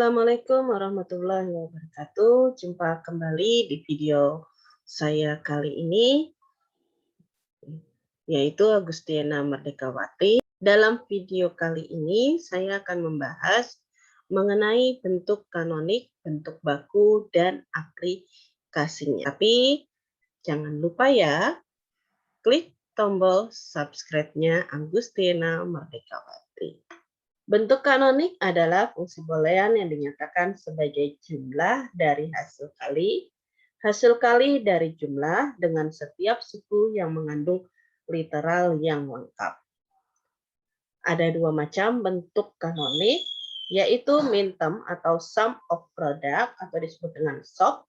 Assalamualaikum warahmatullahi wabarakatuh. Jumpa kembali di video saya kali ini, yaitu Agustina Merdekawati. Dalam video kali ini, saya akan membahas mengenai bentuk kanonik, bentuk baku, dan aplikasinya. Tapi jangan lupa ya, klik tombol subscribe-nya Agustina Merdekawati. Bentuk kanonik adalah fungsi boolean yang dinyatakan sebagai jumlah dari hasil kali dari jumlah dengan setiap suku yang mengandung literal yang lengkap. Ada dua macam bentuk kanonik, yaitu minterm atau sum of product atau disebut dengan SOP,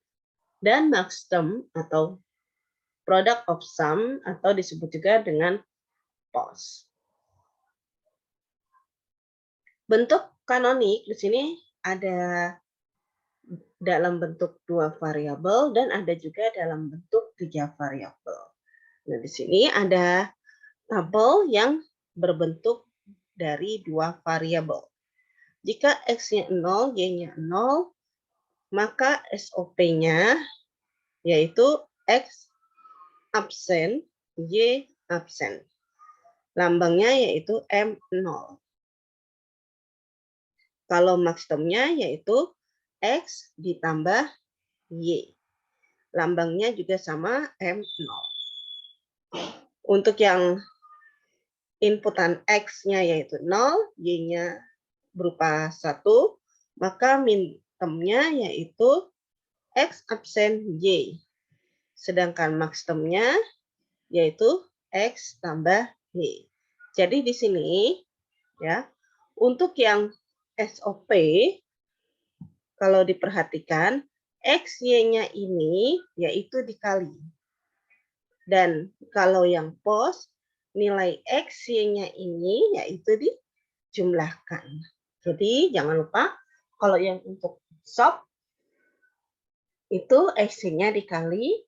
dan maxterm atau product of sum atau disebut juga dengan POS. Bentuk kanonik di sini ada dalam bentuk 2 variabel dan ada juga dalam bentuk 3 variabel. Nah, di sini ada tabel yang berbentuk dari 2 variabel. Jika X-nya 0, Y-nya 0, maka SOP-nya yaitu X absen, Y absen. Lambangnya yaitu M0. Kalau maxtermnya yaitu X ditambah Y. Lambangnya juga sama M0. Untuk yang inputan X-nya yaitu 0, Y-nya berupa 1, maka mintermnya yaitu X absen Y. Sedangkan maxtermnya yaitu X tambah Y. Jadi di sini ya, untuk yang SOP kalau diperhatikan X, Y-nya ini yaitu dikali. Dan kalau yang POS, nilai X, Y-nya ini yaitu dijumlahkan. Jadi jangan lupa kalau yang untuk SOP itu X-nya dikali,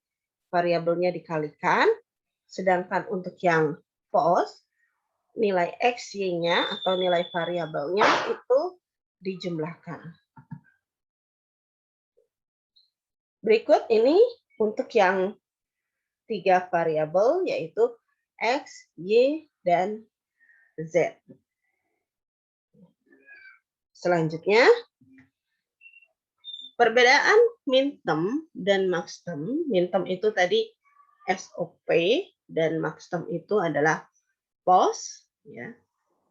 variabelnya dikalikan. Sedangkan untuk yang POS, nilai X, Y-nya atau nilai variabelnya itu dijumlahkan. Berikut ini untuk yang 3 variabel yaitu X, Y, dan Z. Selanjutnya, perbedaan minterm dan maxterm. Minterm itu tadi SOP dan maxterm itu adalah POS. Ya.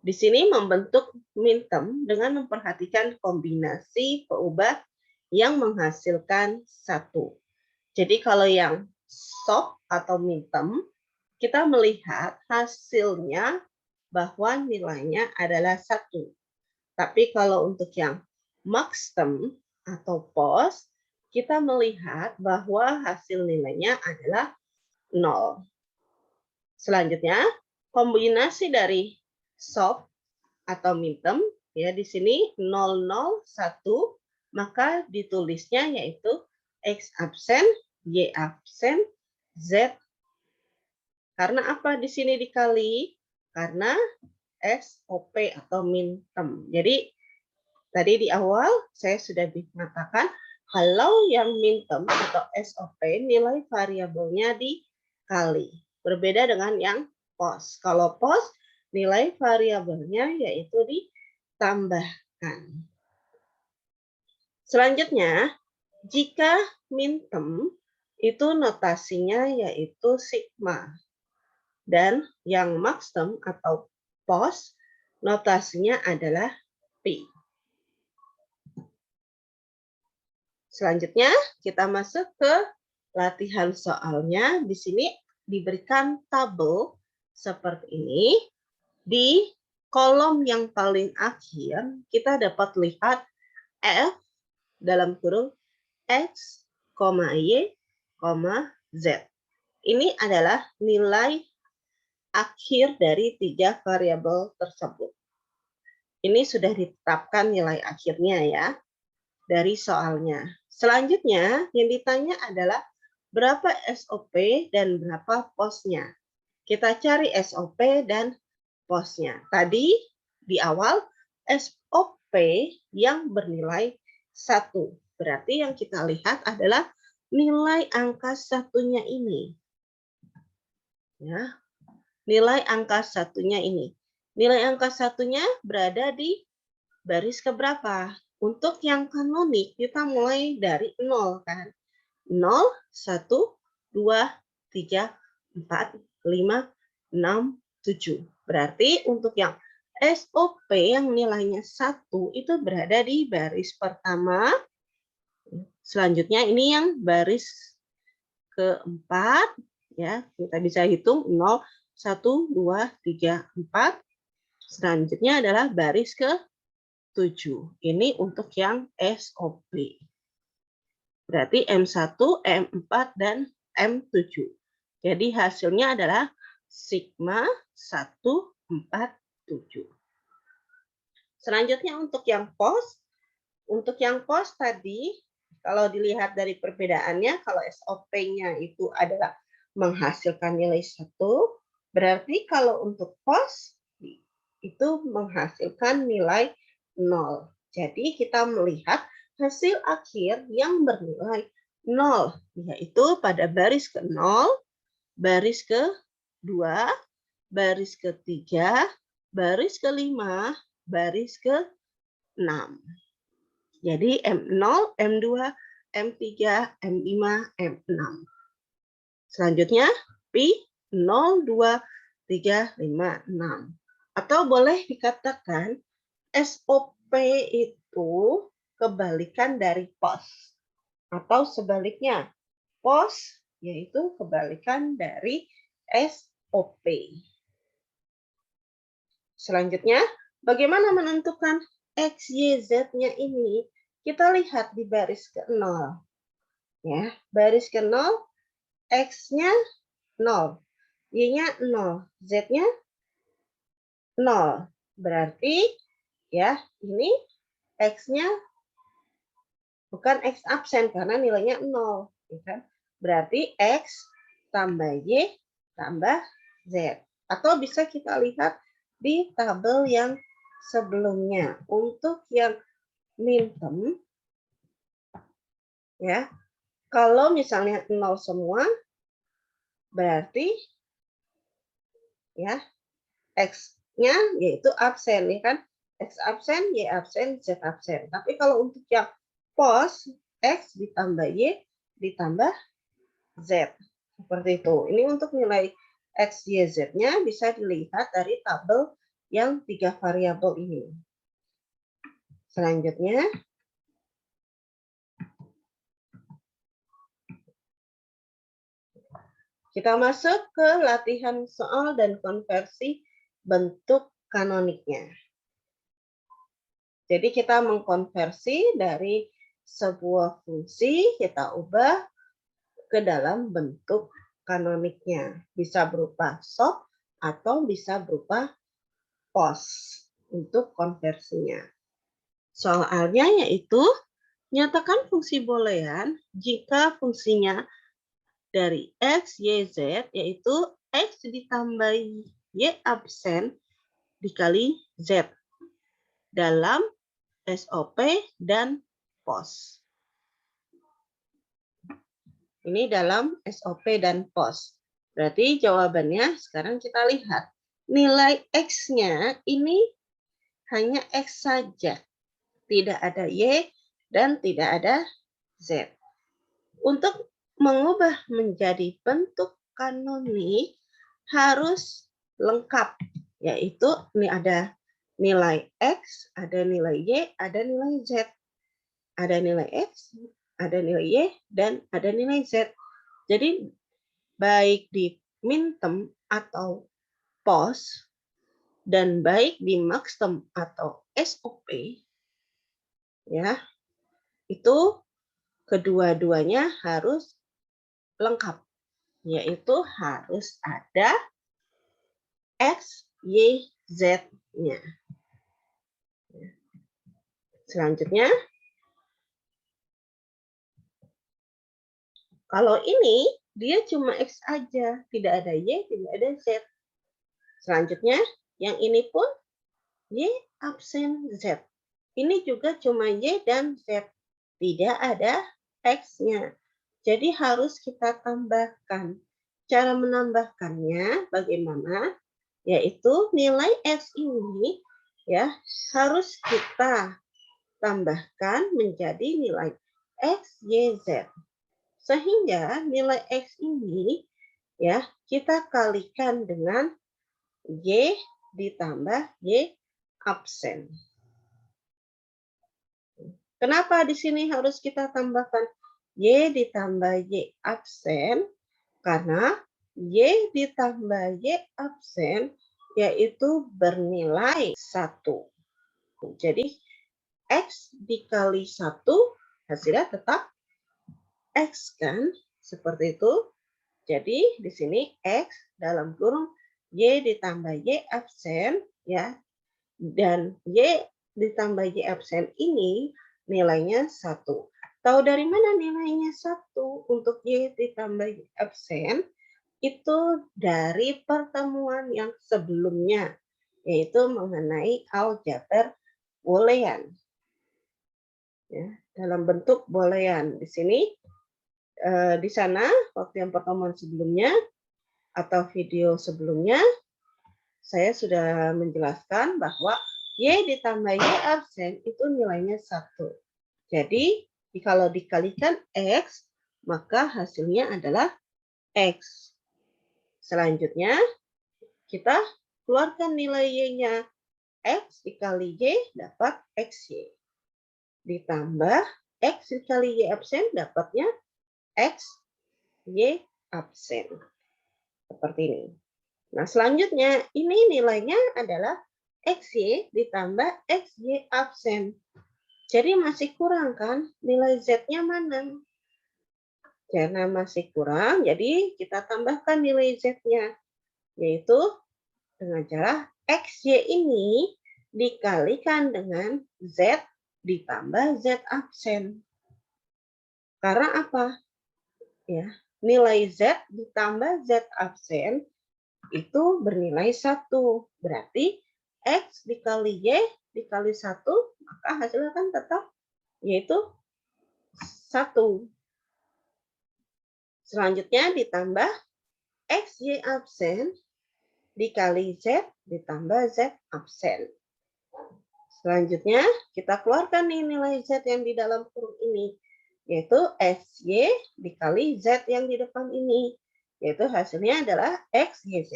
Di sini membentuk minterm dengan memperhatikan kombinasi peubah yang menghasilkan 1. Jadi kalau yang SOP atau minterm, kita melihat hasilnya bahwa nilainya adalah 1. Tapi kalau untuk yang maxterm atau POS, kita melihat bahwa hasil nilainya adalah 0. Selanjutnya, kombinasi dari SOP atau minterm, ya di sini 0, 0, 1, maka ditulisnya yaitu X absen, Y absen, Z. Karena apa di sini dikali? Karena SOP atau minterm. Jadi tadi di awal saya sudah mengatakan kalau yang minterm atau SOP nilai variabelnya dikali. Berbeda dengan yang POS. Kalau POS nilai variabelnya yaitu ditambahkan. Selanjutnya, jika minterm itu notasinya yaitu sigma. Dan yang maxterm atau POS notasinya adalah P. Selanjutnya kita masuk ke latihan soalnya. Di sini diberikan tabel seperti ini. Di kolom yang paling akhir kita dapat lihat F dalam kurung X, Y, Z. Ini adalah nilai akhir dari 3 variabel tersebut. Ini sudah ditetapkan nilai akhirnya ya dari soalnya. Selanjutnya yang ditanya adalah berapa SOP dan berapa POS-nya. Kita cari SOP dan POS-nya. Tadi di awal SOP yang bernilai 1. Berarti yang kita lihat adalah nilai angka satunya ini. Ya, nilai angka satunya ini. Nilai angka satunya berada di baris keberapa? Untuk yang kanonik, kita mulai dari 0, kan? 0, 1, 2, 3, 4, 5, 6, 7. Berarti untuk yang SOP yang nilainya 1 itu berada di baris pertama. Selanjutnya ini yang baris keempat, ya, kita bisa hitung 0, 1, 2, 3, 4. Selanjutnya adalah baris ke-7. Ini untuk yang SOP. Berarti M1, M4, dan M7. Jadi hasilnya adalah sigma 147. Selanjutnya untuk yang pos. Untuk yang pos tadi, kalau dilihat dari perbedaannya, kalau SOP-nya itu adalah menghasilkan nilai 1, berarti kalau untuk pos itu menghasilkan nilai 0. Jadi kita melihat hasil akhir yang bernilai 0, yaitu pada baris ke-0, baris ke-2, baris ke-3, baris ke-5, baris ke-6. Jadi M0, M2, M3, M5, M6. Selanjutnya Pi 0, 2, 3, 5, 6. Atau boleh dikatakan SOP itu kebalikan dari pos. Atau sebaliknya, pos yaitu kebalikan dari SOP. Selanjutnya, bagaimana menentukan X, Y, Z-nya ini? Kita lihat di baris ke-0. Ya, baris ke-0, X-nya 0, Y-nya 0, Z-nya 0. Berarti ya, ini X-nya bukan X absen karena nilainya 0. Ya kan? Berarti X tambah Y tambah Z. Atau bisa kita lihat di tabel yang sebelumnya. Untuk yang min term, ya, kalau misalnya 0 semua, berarti ya X-nya yaitu absen, ya kan? X absen, Y absen, Z absen. Tapi kalau untuk yang pos, X ditambah Y ditambah Z. Seperti itu. Ini untuk nilai X, Y, Z-nya bisa dilihat dari tabel yang 3 variabel ini. Selanjutnya, kita masuk ke latihan soal dan konversi bentuk kanoniknya. Jadi kita mengkonversi dari sebuah fungsi, kita ubah ke dalam bentuk kanoniknya. Bisa berupa SOP atau bisa berupa POS untuk konversinya. Soalnya yaitu, nyatakan fungsi boolean jika fungsinya dari X, Y, Z, yaitu X ditambah Y absen dikali Z dalam SOP dan POS. Ini dalam SOP dan POS. Berarti jawabannya sekarang kita lihat. Nilai X-nya ini hanya X saja. Tidak ada Y dan tidak ada Z. Untuk mengubah menjadi bentuk kanonik harus lengkap. Yaitu ini ada nilai X, ada nilai Y, ada nilai Z. Ada nilai X, ada nilai Y, dan ada nilai Z. Jadi baik di min term atau POS, dan baik di max term atau SOP, ya, itu kedua-duanya harus lengkap, yaitu harus ada X, Y, Z-nya. Selanjutnya, kalau ini dia cuma X aja, tidak ada Y, tidak ada Z. Selanjutnya, yang ini pun Y absen Z. Ini juga cuma Y dan Z. tidak ada X-nya. Jadi harus kita tambahkan. Cara menambahkannya bagaimana? Yaitu nilai X ini ya harus kita tambahkan menjadi nilai X, Y, Z. Sehingga nilai X ini ya kita kalikan dengan Y ditambah Y absen. Kenapa di sini harus kita tambahkan Y ditambah Y absen? Karena Y ditambah Y absen yaitu bernilai 1. Jadi X dikali 1 hasilnya tetap X kan? Seperti itu. Jadi di sini X dalam kurung Y ditambah Y absen ya. Dan Y ditambah Y absen ini nilainya 1. Tahu dari mana nilainya 1 untuk Y ditambah Y absen? Itu dari pertemuan yang sebelumnya, yaitu mengenai aljabar boolean. Ya, dalam bentuk boolean. Di sini, di sana, waktu yang pertemuan sebelumnya, atau video sebelumnya, saya sudah menjelaskan bahwa Y ditambah Y absen itu nilainya 1. Jadi, kalau dikalikan X, maka hasilnya adalah X. Selanjutnya, kita keluarkan nilai Y-nya. X dikali Y dapat XY. Ditambah X dikali Y absen dapatnya X, Y absen. Seperti ini. Nah, selanjutnya ini nilainya adalah XY ditambah XY absen. Jadi masih kurang kan? Nilai Z-nya mana? Karena masih kurang, jadi kita tambahkan nilai Z-nya. Yaitu dengan cara XY ini dikalikan dengan Z ditambah Z absen. Karena apa? Ya, nilai Z ditambah Z absen itu bernilai 1. Berarti X dikali Y dikali 1, maka hasilnya kan tetap yaitu 1. Selanjutnya ditambah X, Y absen dikali Z ditambah Z absen. Selanjutnya kita keluarkan nih nilai Z yang di dalam kurung ini. Yaitu XY dikali Z yang di depan ini. Yaitu hasilnya adalah XYZ.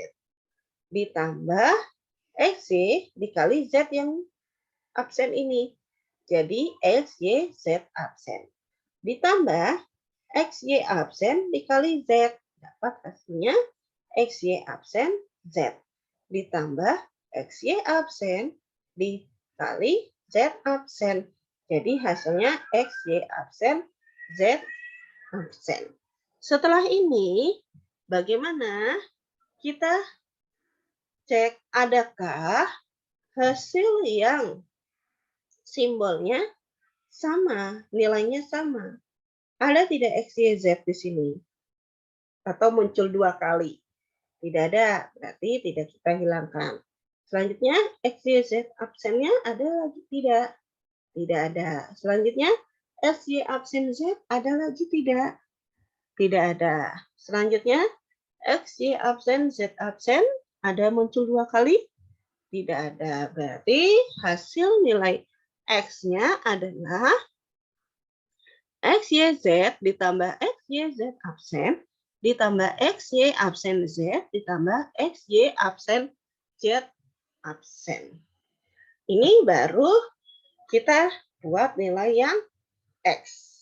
Ditambah XY dikali Z yang absen ini. Jadi XYZ absen. Ditambah XY absen dikali Z. Dapat hasilnya XY absen Z. Ditambah XY absen dikali Z absen. Jadi hasilnya XY absen Z absen. Setelah ini, bagaimana kita cek adakah hasil yang simbolnya sama, nilainya sama. Ada tidak XYZ di sini? Atau muncul 2 kali? Tidak ada, berarti tidak kita hilangkan. Selanjutnya, XYZ absennya ada lagi tidak? Tidak ada. Selanjutnya, XY absen Z ada lagi tidak? Tidak ada. Selanjutnya, XY absen Z absen ada muncul 2 kali? Tidak ada. Berarti hasil nilai X-nya adalah XYZ ditambah XYZ absen ditambah XY absen Z ditambah XY absen Z absen. Ini baru kita buat nilai yang X.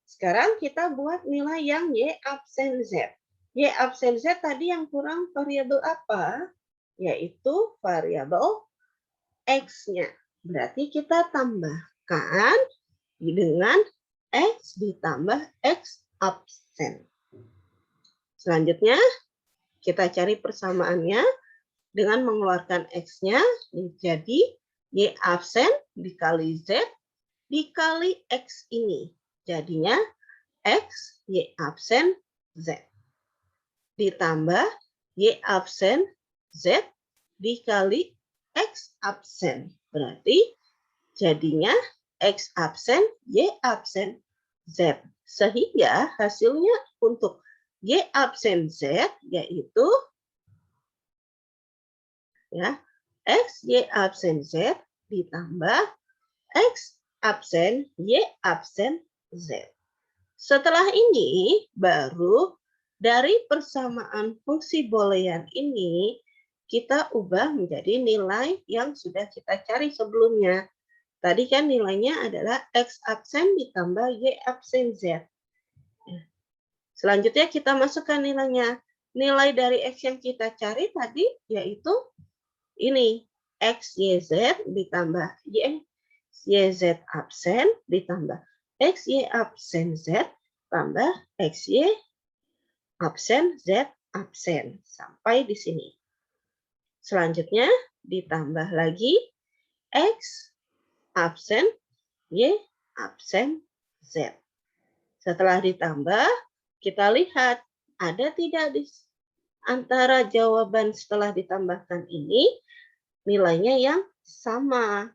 Sekarang kita buat nilai yang Y absen Z. Y absen Z tadi yang kurang variabel apa? Yaitu variabel X-nya. Berarti kita tambahkan dengan X ditambah X absen. Selanjutnya, kita cari persamaannya dengan mengeluarkan X-nya jadi Y absen dikali Z dikali X ini. Jadinya X, Y absen, Z. Ditambah Y absen, Z dikali X absen. Berarti jadinya X absen, Y absen, Z. Sehingga hasilnya untuk Y absen Z yaitu ya X Y absen Z ditambah X absen Y absen Z. Setelah ini baru dari persamaan fungsi boolean ini kita ubah menjadi nilai yang sudah kita cari sebelumnya. Tadi kan nilainya adalah X absen ditambah Y absen Z. Selanjutnya kita masukkan nilainya. Nilai dari X yang kita cari tadi yaitu ini. X, Y, Z ditambah Y, Z absen ditambah X, Y absen Z tambah X, Y absen Z absen. Sampai di sini. Selanjutnya ditambah lagi X absen, Y absen Z. Setelah ditambah, kita lihat ada tidak di antara jawaban setelah ditambahkan ini nilainya yang sama,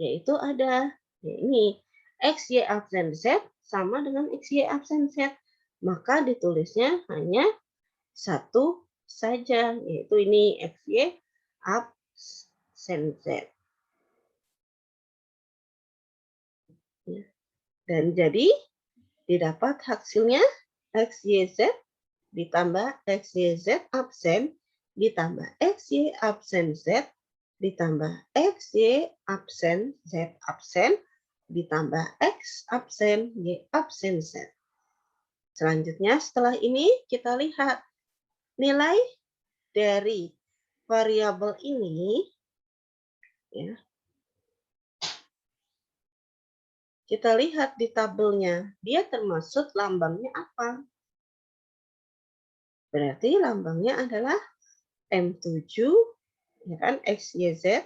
yaitu ada ini X, Y absen Z sama dengan X, Y absen Z. Maka ditulisnya hanya satu saja, yaitu ini X, Y absen Z. Dan jadi didapat hasilnya X, Y, Z ditambah X, Y, Z absen ditambah X, Y absen Z ditambah X, Y absen Z absen ditambah X absen Y absen Z. Selanjutnya setelah ini kita lihat nilai dari variabel ini ya. Kita lihat di tabelnya, dia termasuk lambangnya apa? Berarti lambangnya adalah M7, ya kan, X, Y, Z.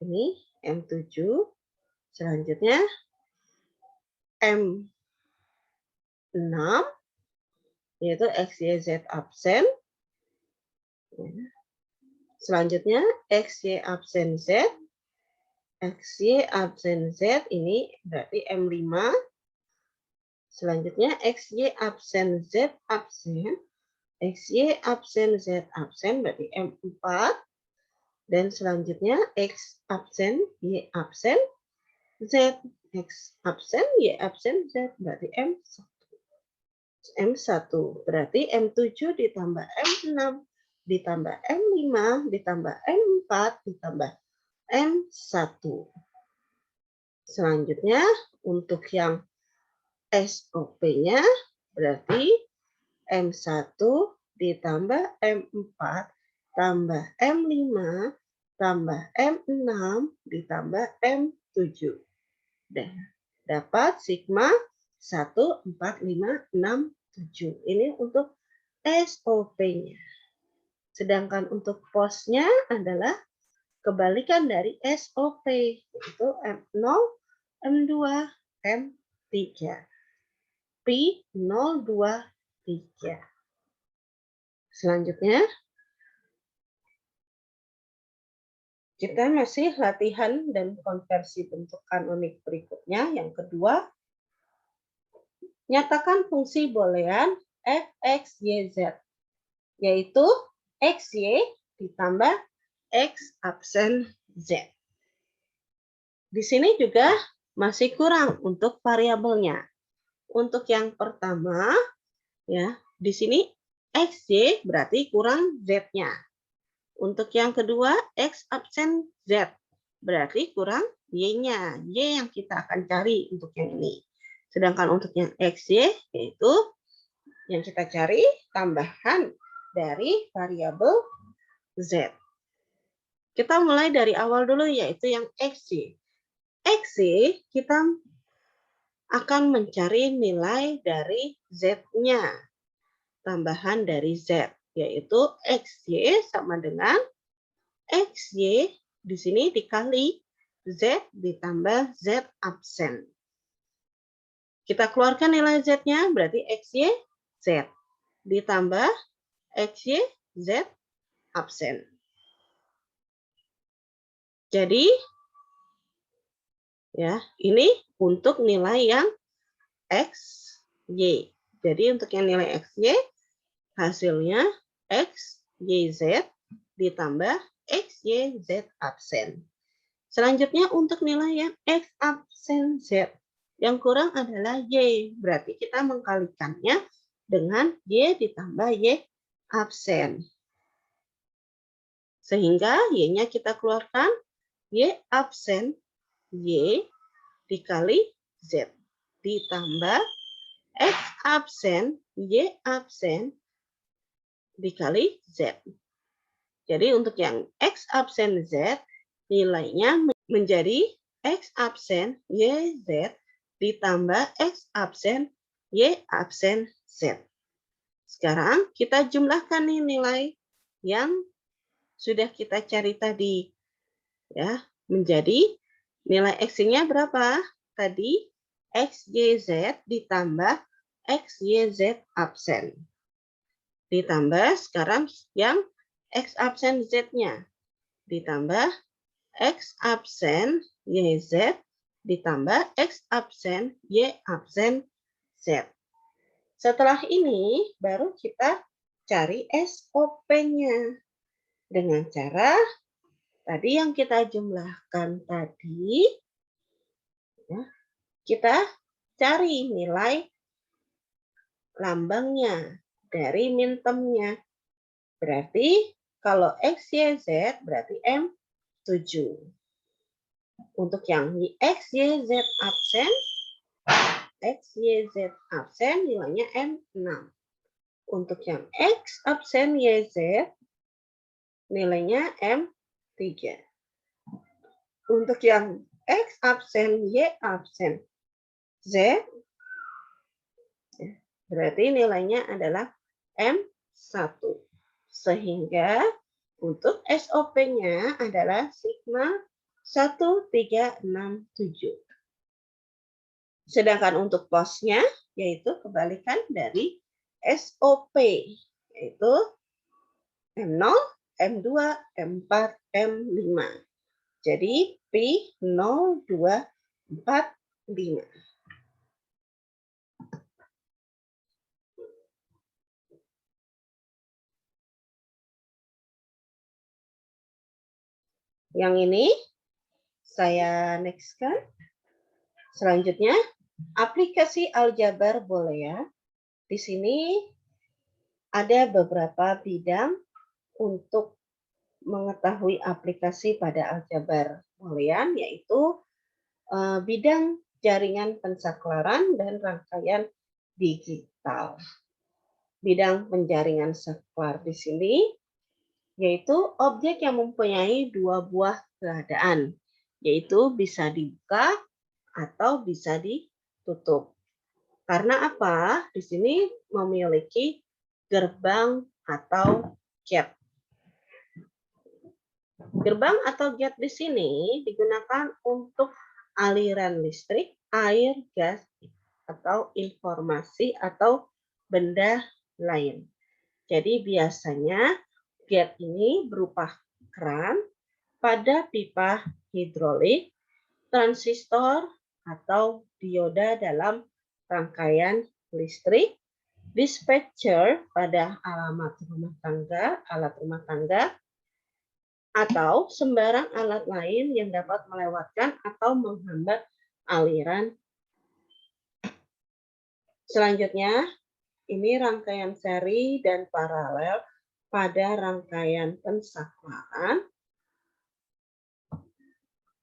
Ini M7. Selanjutnya M6, yaitu X, Y, Z absen. Selanjutnya X, Y absen Z. X, Y absen Z ini berarti M5. Selanjutnya X, Y absen Z absen. X, Y absen Z absen berarti M4. Dan selanjutnya X absen, Y absen, Z. X absen, Y absen, Z berarti M1. M1 berarti M7 ditambah M6 ditambah M5 ditambah M4 ditambah M1. Selanjutnya untuk yang SOP-nya berarti M1 ditambah M4 tambah M5 tambah M6 ditambah M7. Dan dapat sigma 1, 4, 5, 6, 7. Ini untuk SOP-nya. Sedangkan untuk POS-nya adalah kebalikan dari SOP, yaitu M0, M2, M3. P0, 2, 3. Selanjutnya, kita masih latihan dan konversi bentuk kanonik berikutnya. Yang kedua, nyatakan fungsi boolean f, x, y, z, yaitu x, y ditambah x absen z. Di sini juga masih kurang untuk variabelnya. Untuk yang pertama, ya, di sini x, y berarti kurang z-nya. Untuk yang kedua, X absen Z. Berarti kurang Y-nya. Y yang kita akan cari untuk yang ini. Sedangkan untuk yang XY, yaitu yang kita cari tambahan dari variabel Z. Kita mulai dari awal dulu, yaitu yang XY. XY kita akan mencari nilai dari Z-nya. Tambahan dari Z. Yaitu XY sama dengan XY di sini dikali Z ditambah Z absen. Kita keluarkan nilai Z-nya, berarti XY Z. Ditambah XY Z absen. Jadi, Ya, ini untuk nilai yang X, Y. Jadi untuk yang nilai X, Y, hasilnya X, Y, Z ditambah X, Y, Z absen. Selanjutnya untuk nilai yang X absen Z. Yang kurang adalah Y. Berarti kita mengkalikannya dengan Y ditambah Y absen. Sehingga Y-nya kita keluarkan, Y absen Y dikali Z. Ditambah X absen Y absen dikali Z. Jadi untuk yang X absen Z, nilainya menjadi X absen YZ ditambah X absen Y absen Z. Sekarang kita jumlahkan nih nilai yang sudah kita cari tadi. Ya, menjadi nilai X-nya berapa? Tadi XYZ ditambah XYZ absen. Ditambah sekarang yang X absen Z-nya. Ditambah X absen YZ ditambah X absen Y absen Z. Setelah ini baru kita cari SOP-nya dengan cara tadi yang kita jumlahkan tadi, ya, kita cari nilai lambangnya dari mintemnya. Berarti kalau X, Y, Z berarti M7. Untuk yang X, Y, Z absen, X, Y, Z absen nilainya M6. Untuk yang X absen Y, Z nilainya M3. Untuk yang X absen Y absen Z berarti nilainya adalah M1. Sehingga untuk SOP-nya adalah sigma 1367. Sedangkan untuk posnya yaitu kebalikan dari SOP, yaitu M0, M2, M4, M5. Jadi P0245. Yang ini saya next-kan. Selanjutnya, aplikasi aljabar boolean. Di sini ada beberapa bidang untuk mengetahui aplikasi pada aljabar boolean, yaitu bidang jaringan pensaklaran dan rangkaian digital. Bidang penjaringan saklar di sini yaitu objek yang mempunyai dua buah keadaan, yaitu bisa dibuka atau bisa ditutup. Karena apa? Di sini memiliki gerbang atau gate. Gerbang atau gate di sini digunakan untuk aliran listrik, air, gas, atau informasi atau benda lain. Jadi biasanya gate ini berupa keran pada pipa hidrolik, transistor, atau dioda dalam rangkaian listrik, dispatcher pada alat rumah tangga, atau sembarang alat lain yang dapat melewatkan atau menghambat aliran. Selanjutnya, ini rangkaian seri dan paralel pada rangkaian pensaklaran.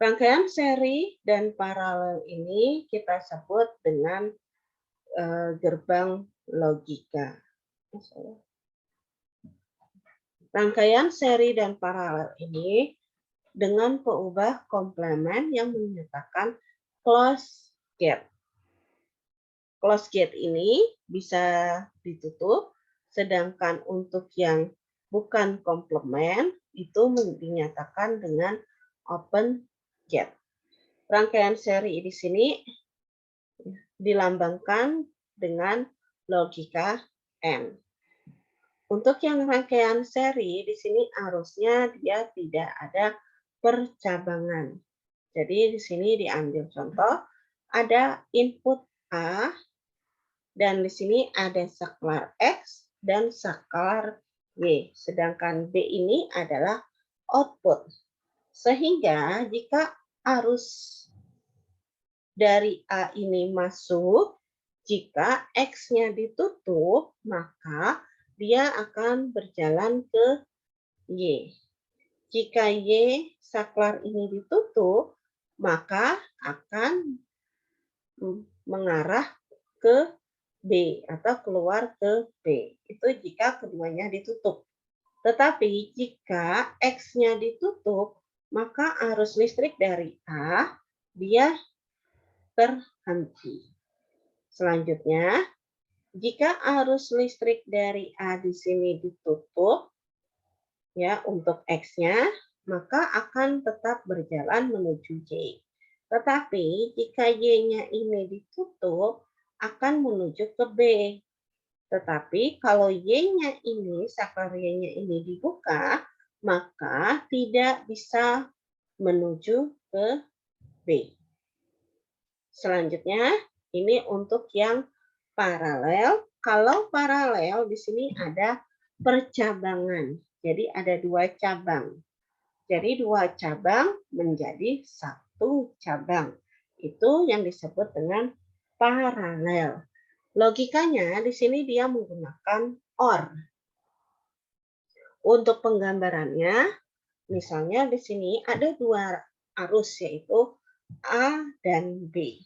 Rangkaian seri dan paralel ini kita sebut dengan gerbang logika. Rangkaian seri dan paralel ini dengan peubah komplement yang menyatakan closed gate. Closed gate ini bisa ditutup, sedangkan untuk yang bukan komplement itu dinyatakan dengan open gate. Rangkaian seri di sini dilambangkan dengan logika N. Untuk yang rangkaian seri di sini arusnya dia tidak ada percabangan. Jadi di sini diambil contoh, ada input A, dan di sini ada saklar X dan saklar Y. Sedangkan B ini adalah output. Sehingga jika arus dari A ini masuk, jika X-nya ditutup, maka dia akan berjalan ke Y. Jika Y saklar ini ditutup, maka akan mengarah ke B atau keluar ke B. Itu jika keduanya ditutup. Tetapi jika X-nya ditutup, maka arus listrik dari A dia terhenti. Selanjutnya, jika arus listrik dari A di sini ditutup, ya untuk X-nya, maka akan tetap berjalan menuju Y. Tetapi jika Y-nya ini ditutup, akan menuju ke B. Tetapi kalau Y-nya ini, saklar Y-nya ini dibuka, maka tidak bisa menuju ke B. Selanjutnya, ini untuk yang paralel. Kalau paralel, di sini ada percabangan. Jadi ada 2 cabang. Jadi 2 cabang menjadi 1 cabang. Itu yang disebut dengan paralel. Logikanya di sini dia menggunakan OR. Untuk penggambarannya, misalnya di sini ada 2 arus yaitu A dan B.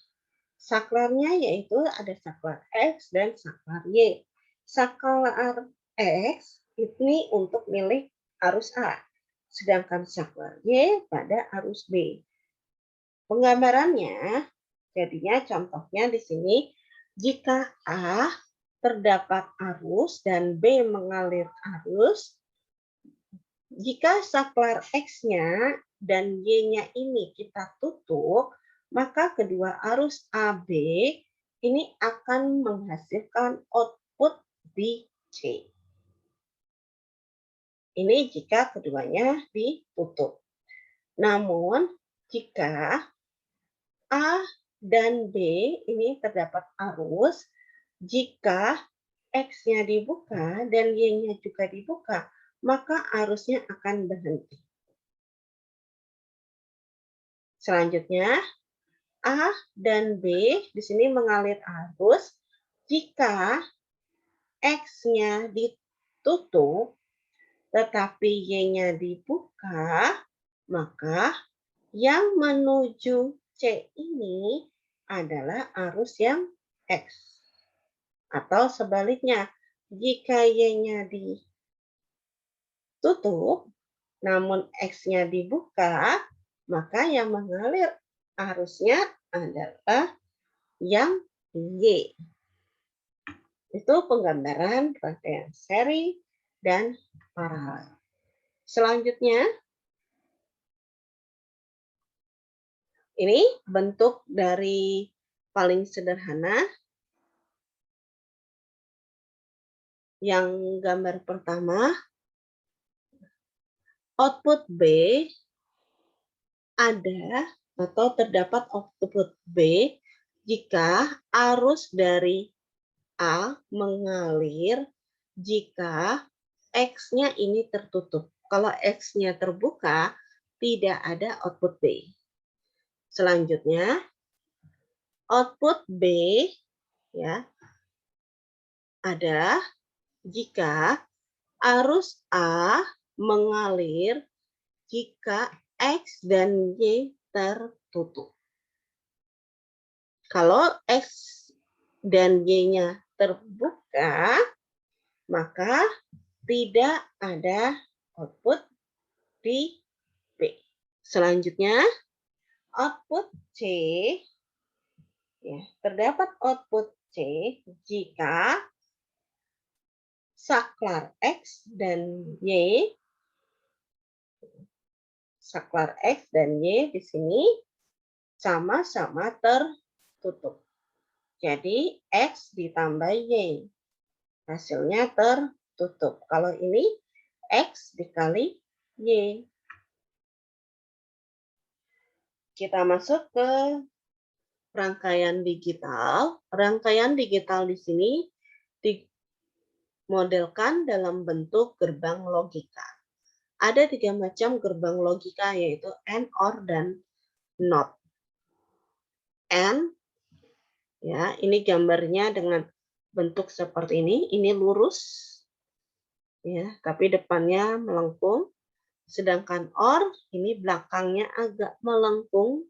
Saklarnya yaitu ada saklar X dan saklar Y. Saklar X ini untuk milik arus A, sedangkan saklar Y pada arus B. Penggambarannya, jadinya contohnya di sini, jika A terdapat arus dan B mengalir arus, jika saklar X-nya dan Y-nya ini kita tutup, maka kedua arus AB ini akan menghasilkan output di C. Ini jika keduanya ditutup. Namun, jika A dan B ini terdapat arus, jika X-nya dibuka dan Y-nya juga dibuka, maka arusnya akan berhenti. Selanjutnya, A dan B di sini mengalir arus. Jika X-nya ditutup, tetapi Y-nya dibuka, maka yang menuju C ini adalah arus yang X. Atau sebaliknya, jika Y-nya ditutup, namun X-nya dibuka, maka yang mengalir arusnya adalah yang Y. Itu penggambaran rangkaian seri dan paralel. Selanjutnya, ini bentuk dari paling sederhana. Yang gambar pertama, output B ada atau terdapat output B jika arus dari A mengalir jika X-nya ini tertutup. Kalau X-nya terbuka, tidak ada output B. Selanjutnya, output B ya ada jika arus A mengalir jika X dan Y tertutup. Kalau X dan Y-nya terbuka, maka tidak ada output di B. Selanjutnya, output C, ya, terdapat output C jika saklar X dan Y, saklar X dan Y di sini sama-sama tertutup. Jadi X ditambah Y, hasilnya tertutup. Kalau ini X dikali Y. Kita masuk ke rangkaian digital. Rangkaian digital di sini dimodelkan dalam bentuk gerbang logika. Ada 3 macam gerbang logika, yaitu AND, OR, dan NOT. AND, ya, ini gambarnya dengan bentuk seperti ini lurus, ya, tapi depannya melengkung. Sedangkan OR, ini belakangnya agak melengkung,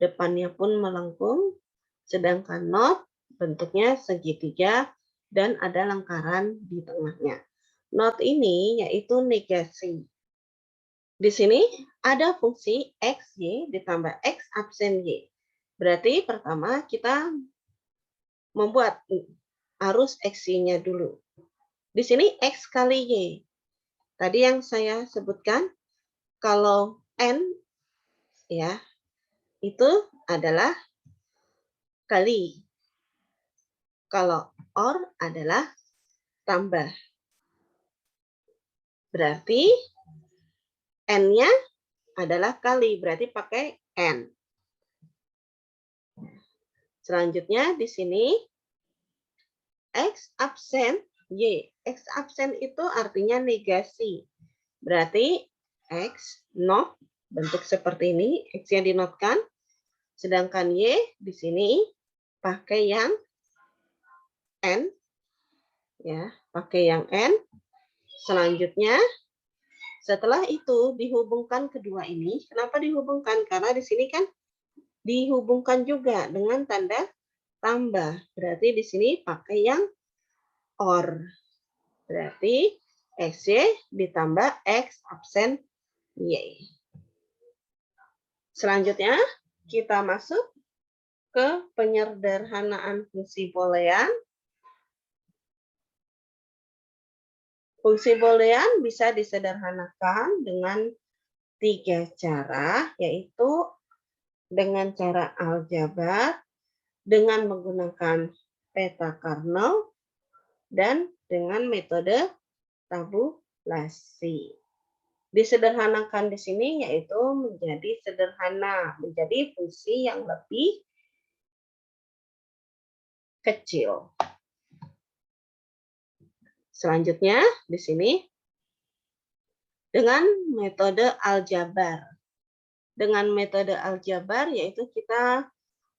depannya pun melengkung. Sedangkan NOT, bentuknya segitiga dan ada lingkaran di tengahnya. NOT ini yaitu negasi. Di sini ada fungsi X, Y ditambah X absen Y. Berarti pertama kita membuat arus X-nya dulu. Di sini X kali Y. Tadi yang saya sebutkan, kalau N, ya, itu adalah kali. Kalau OR adalah tambah. Berarti N-nya adalah kali, berarti pakai N. Selanjutnya di sini X absen Y. X absen itu artinya negasi. Berarti X not, bentuk seperti ini, X-nya dinotkan. Sedangkan Y di sini pakai yang N, ya, pakai yang N. Selanjutnya setelah itu dihubungkan kedua ini. Kenapa dihubungkan? Karena di sini kan dihubungkan juga dengan tanda tambah. Berarti di sini pakai yang OR. Berarti XY ditambah X absen Y. Selanjutnya kita masuk ke penyederhanaan fungsi boolean. Fungsi boolean bisa disederhanakan dengan 3 cara, yaitu dengan cara aljabar, dengan menggunakan peta kernel, dan dengan metode tabulasi. Disederhanakan di sini yaitu menjadi sederhana, menjadi fungsi yang lebih kecil. Selanjutnya di sini dengan metode aljabar. Dengan metode aljabar yaitu kita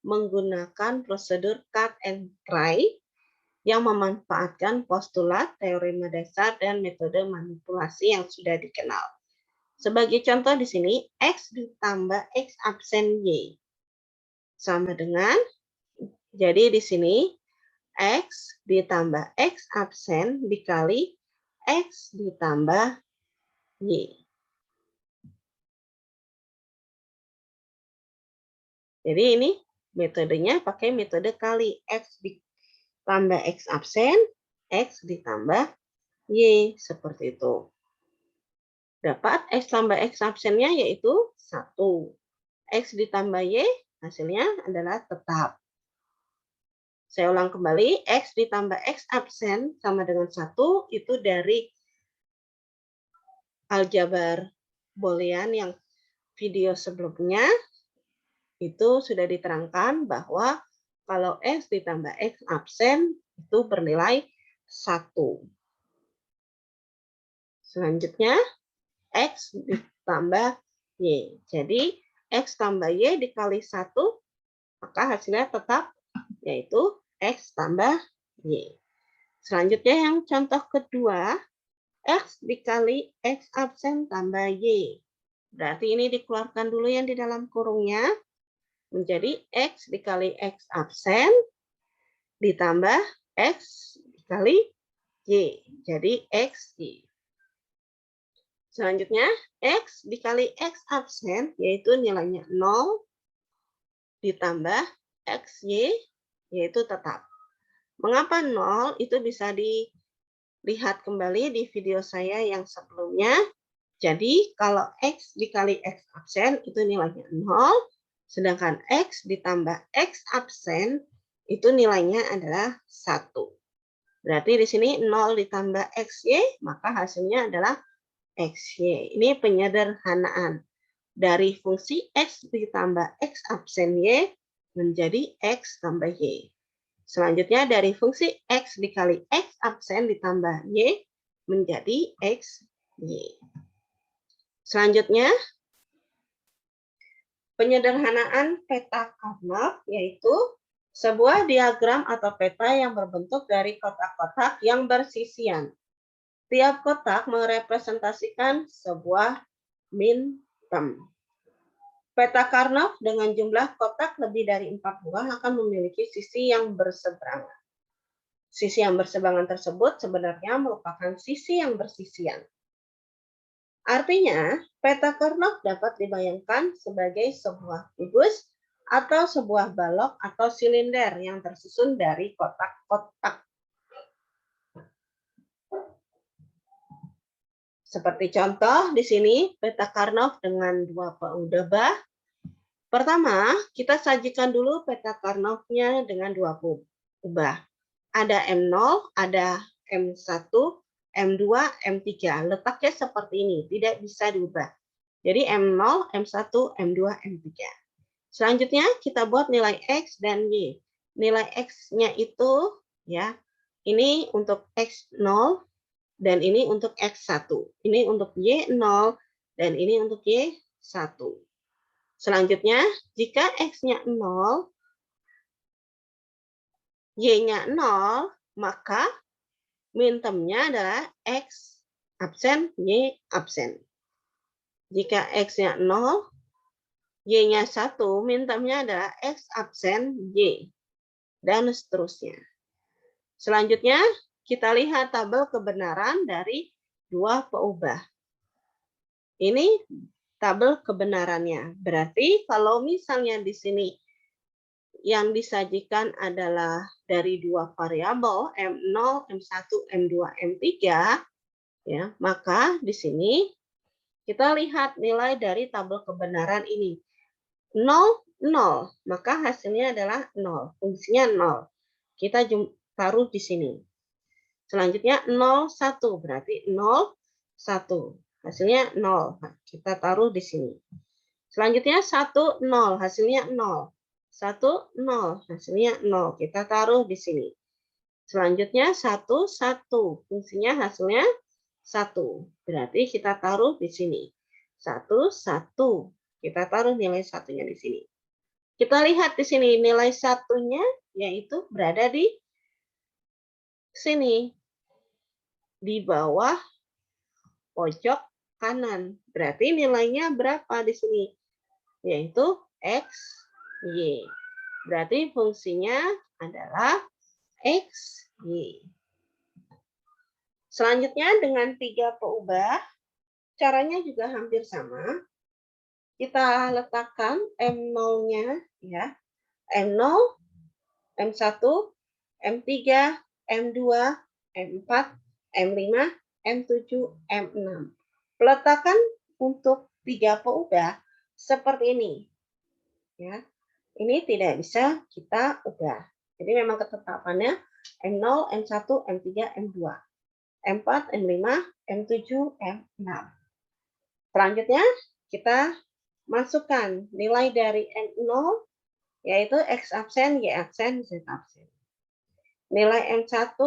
menggunakan prosedur cut and try yang memanfaatkan postulat, teorema dasar, dan metode manipulasi yang sudah dikenal. Sebagai contoh di sini, X ditambah X absen Y. Sama dengan, jadi di sini, X ditambah X absen dikali X ditambah Y. Jadi ini metodenya pakai metode kali. X ditambah X absen, X ditambah Y. Seperti itu. Dapat X tambah X absennya yaitu 1. X ditambah Y hasilnya adalah tetap. Saya ulang kembali, X ditambah X absen sama dengan 1 itu dari aljabar boolean yang video sebelumnya itu sudah diterangkan bahwa kalau X ditambah X absen itu bernilai 1. Selanjutnya X ditambah Y. Jadi X tambah Y dikali 1, maka hasilnya tetap yaitu X tambah Y. Selanjutnya yang contoh kedua, X dikali X absen tambah Y. Berarti ini dikeluarkan dulu yang di dalam kurungnya, menjadi X dikali X absen ditambah X dikali Y. Jadi XY. Selanjutnya, X dikali X absen, yaitu nilainya 0, ditambah XY, yaitu tetap. Mengapa 0? Itu bisa dilihat kembali di video saya yang sebelumnya. Jadi, kalau X dikali X absen, itu nilainya 0, sedangkan X ditambah X absen, itu nilainya adalah 1. Berarti di sini 0 ditambah XY, maka hasilnya adalah XY. Ini penyederhanaan. Dari fungsi X ditambah X absen Y menjadi X tambah Y. Selanjutnya dari fungsi X dikali X absen ditambah Y menjadi X, Y. Selanjutnya, penyederhanaan peta Karnaugh yaitu sebuah diagram atau peta yang berbentuk dari kotak-kotak yang bersisian. Tiap kotak merepresentasikan sebuah min-term. Peta Karnaugh dengan jumlah kotak lebih dari 4 buah akan memiliki sisi yang berseberangan. Sisi yang berseberangan tersebut sebenarnya merupakan sisi yang bersisian. Artinya, peta Karnaugh dapat dibayangkan sebagai sebuah kubus atau sebuah balok atau silinder yang tersusun dari kotak-kotak. Seperti contoh di sini, peta Karnaugh dengan 2 peubah. Pertama, kita sajikan dulu peta Karnaugh-nya dengan 2 peubah. Ada M0, ada M1, M2, M3. Letaknya seperti ini, tidak bisa diubah. Jadi M0, M1, M2, M3. Selanjutnya kita buat nilai X dan Y. Nilai X-nya itu ya, ini untuk X0 dan ini untuk X1. Ini untuk Y0 dan ini untuk Y1. Selanjutnya, jika X-nya 0, Y-nya 0, maka min-termnya adalah X absen, Y absen. Jika X-nya 0, Y-nya 1, min-termnya adalah X absen, Y. Dan seterusnya. Selanjutnya, kita lihat tabel kebenaran dari 2 peubah. Ini tabel kebenarannya. Berarti kalau misalnya di sini yang disajikan adalah dari 2 variabel M0, M1, M2, M3, ya, maka di sini kita lihat nilai dari tabel kebenaran ini. 0, 0, maka hasilnya adalah 0, fungsinya 0. Kita taruh di sini. Selanjutnya 0, 1, berarti 0, 1. Hasilnya 0, kita taruh di sini. Selanjutnya 1, 0, hasilnya 0. 1, 0, hasilnya 0, kita taruh di sini. Selanjutnya 1, 1, fungsinya hasilnya 1, berarti kita taruh di sini. 1, 1, kita taruh nilai satunya di sini. Kita lihat di sini nilai satunya yaitu berada di sini. Di bawah pojok kanan. Berarti nilainya berapa di sini? Yaitu X, Y. Berarti fungsinya adalah X, Y. Selanjutnya dengan 3 peubah, caranya juga hampir sama. Kita letakkan M0-nya ya. M0, M1, M3, M2, M4, M5, M7, M6. Peletakan untuk 3 peubah seperti ini. Ya. Ini tidak bisa kita ubah. Jadi memang ketetapannya M0, M1, M3, M2, M4, M5, M7, M6. Selanjutnya kita masukkan nilai dari M0 yaitu X absen, Y absen, Z absen. Nilai M1,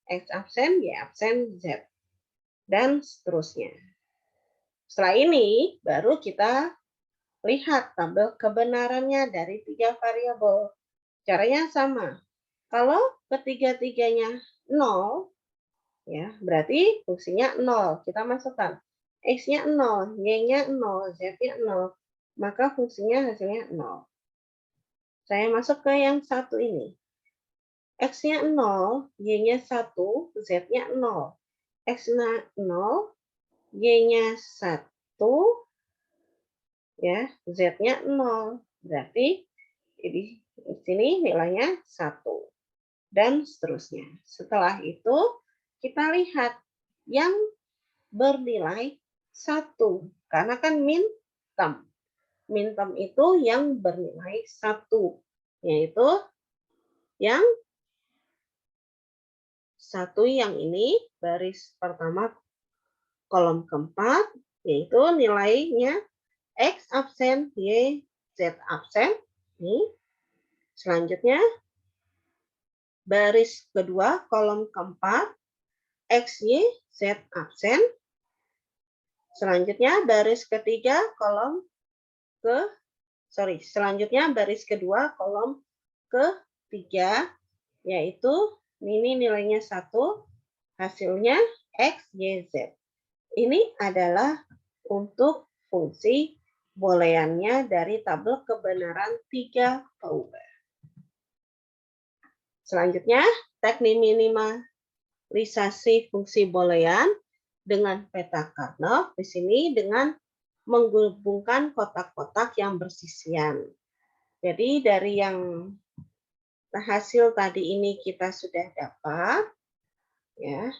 X absen, Y absen, Z. Dan seterusnya. Setelah ini baru kita lihat tabel kebenarannya dari 3 variabel. Caranya sama. Kalau ketiga-tiganya 0, ya, berarti fungsinya 0. Kita masukkan X-nya 0, Y-nya 0, Z-nya 0. Maka fungsinya hasilnya 0. Saya masuk ke yang satu ini. X-nya 0, Y-nya 1, Z-nya 0. X-nya 0, Y-nya 1, ya, Z-nya 0. Berarti di sini nilainya 1. Dan seterusnya. Setelah itu, kita lihat yang bernilai 1. Karena kan min-term. Min-term itu yang bernilai 1. Yaitu yang 1 yang ini, baris pertama kolom keempat, yaitu nilainya X absen, Y, Z absen. Nih. Selanjutnya, baris kedua, kolom keempat, X, Y, Z absen. Selanjutnya, baris ketiga, selanjutnya baris kedua, kolom ketiga, yaitu ini nilainya 1, hasilnya X, Y, Z. Ini adalah untuk fungsi booleannya dari tabel kebenaran 3 Fowler. Selanjutnya, teknik minimalisasi fungsi boolean dengan peta Karnaugh di sini dengan menggabungkan kotak-kotak yang bersisian. Jadi dari yang hasil tadi ini kita sudah dapat, ya.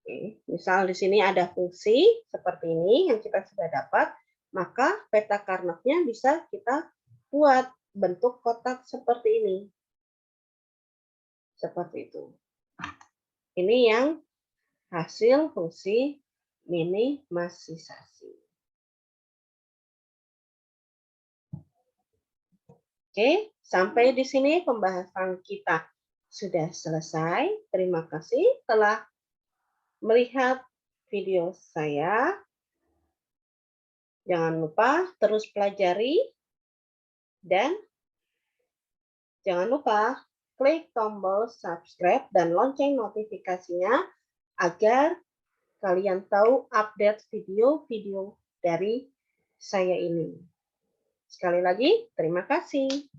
Oke, misal di sini ada fungsi seperti ini yang kita sudah dapat, maka peta Karnaugh-nya bisa kita buat bentuk kotak seperti ini. Seperti itu. Ini yang hasil fungsi minimalisasi. Oke, sampai di sini pembahasan kita sudah selesai. Terima kasih telah melihat video saya. Jangan lupa terus pelajari dan jangan lupa klik tombol subscribe dan lonceng notifikasinya agar kalian tahu update video-video dari saya ini. Sekali lagi, terima kasih.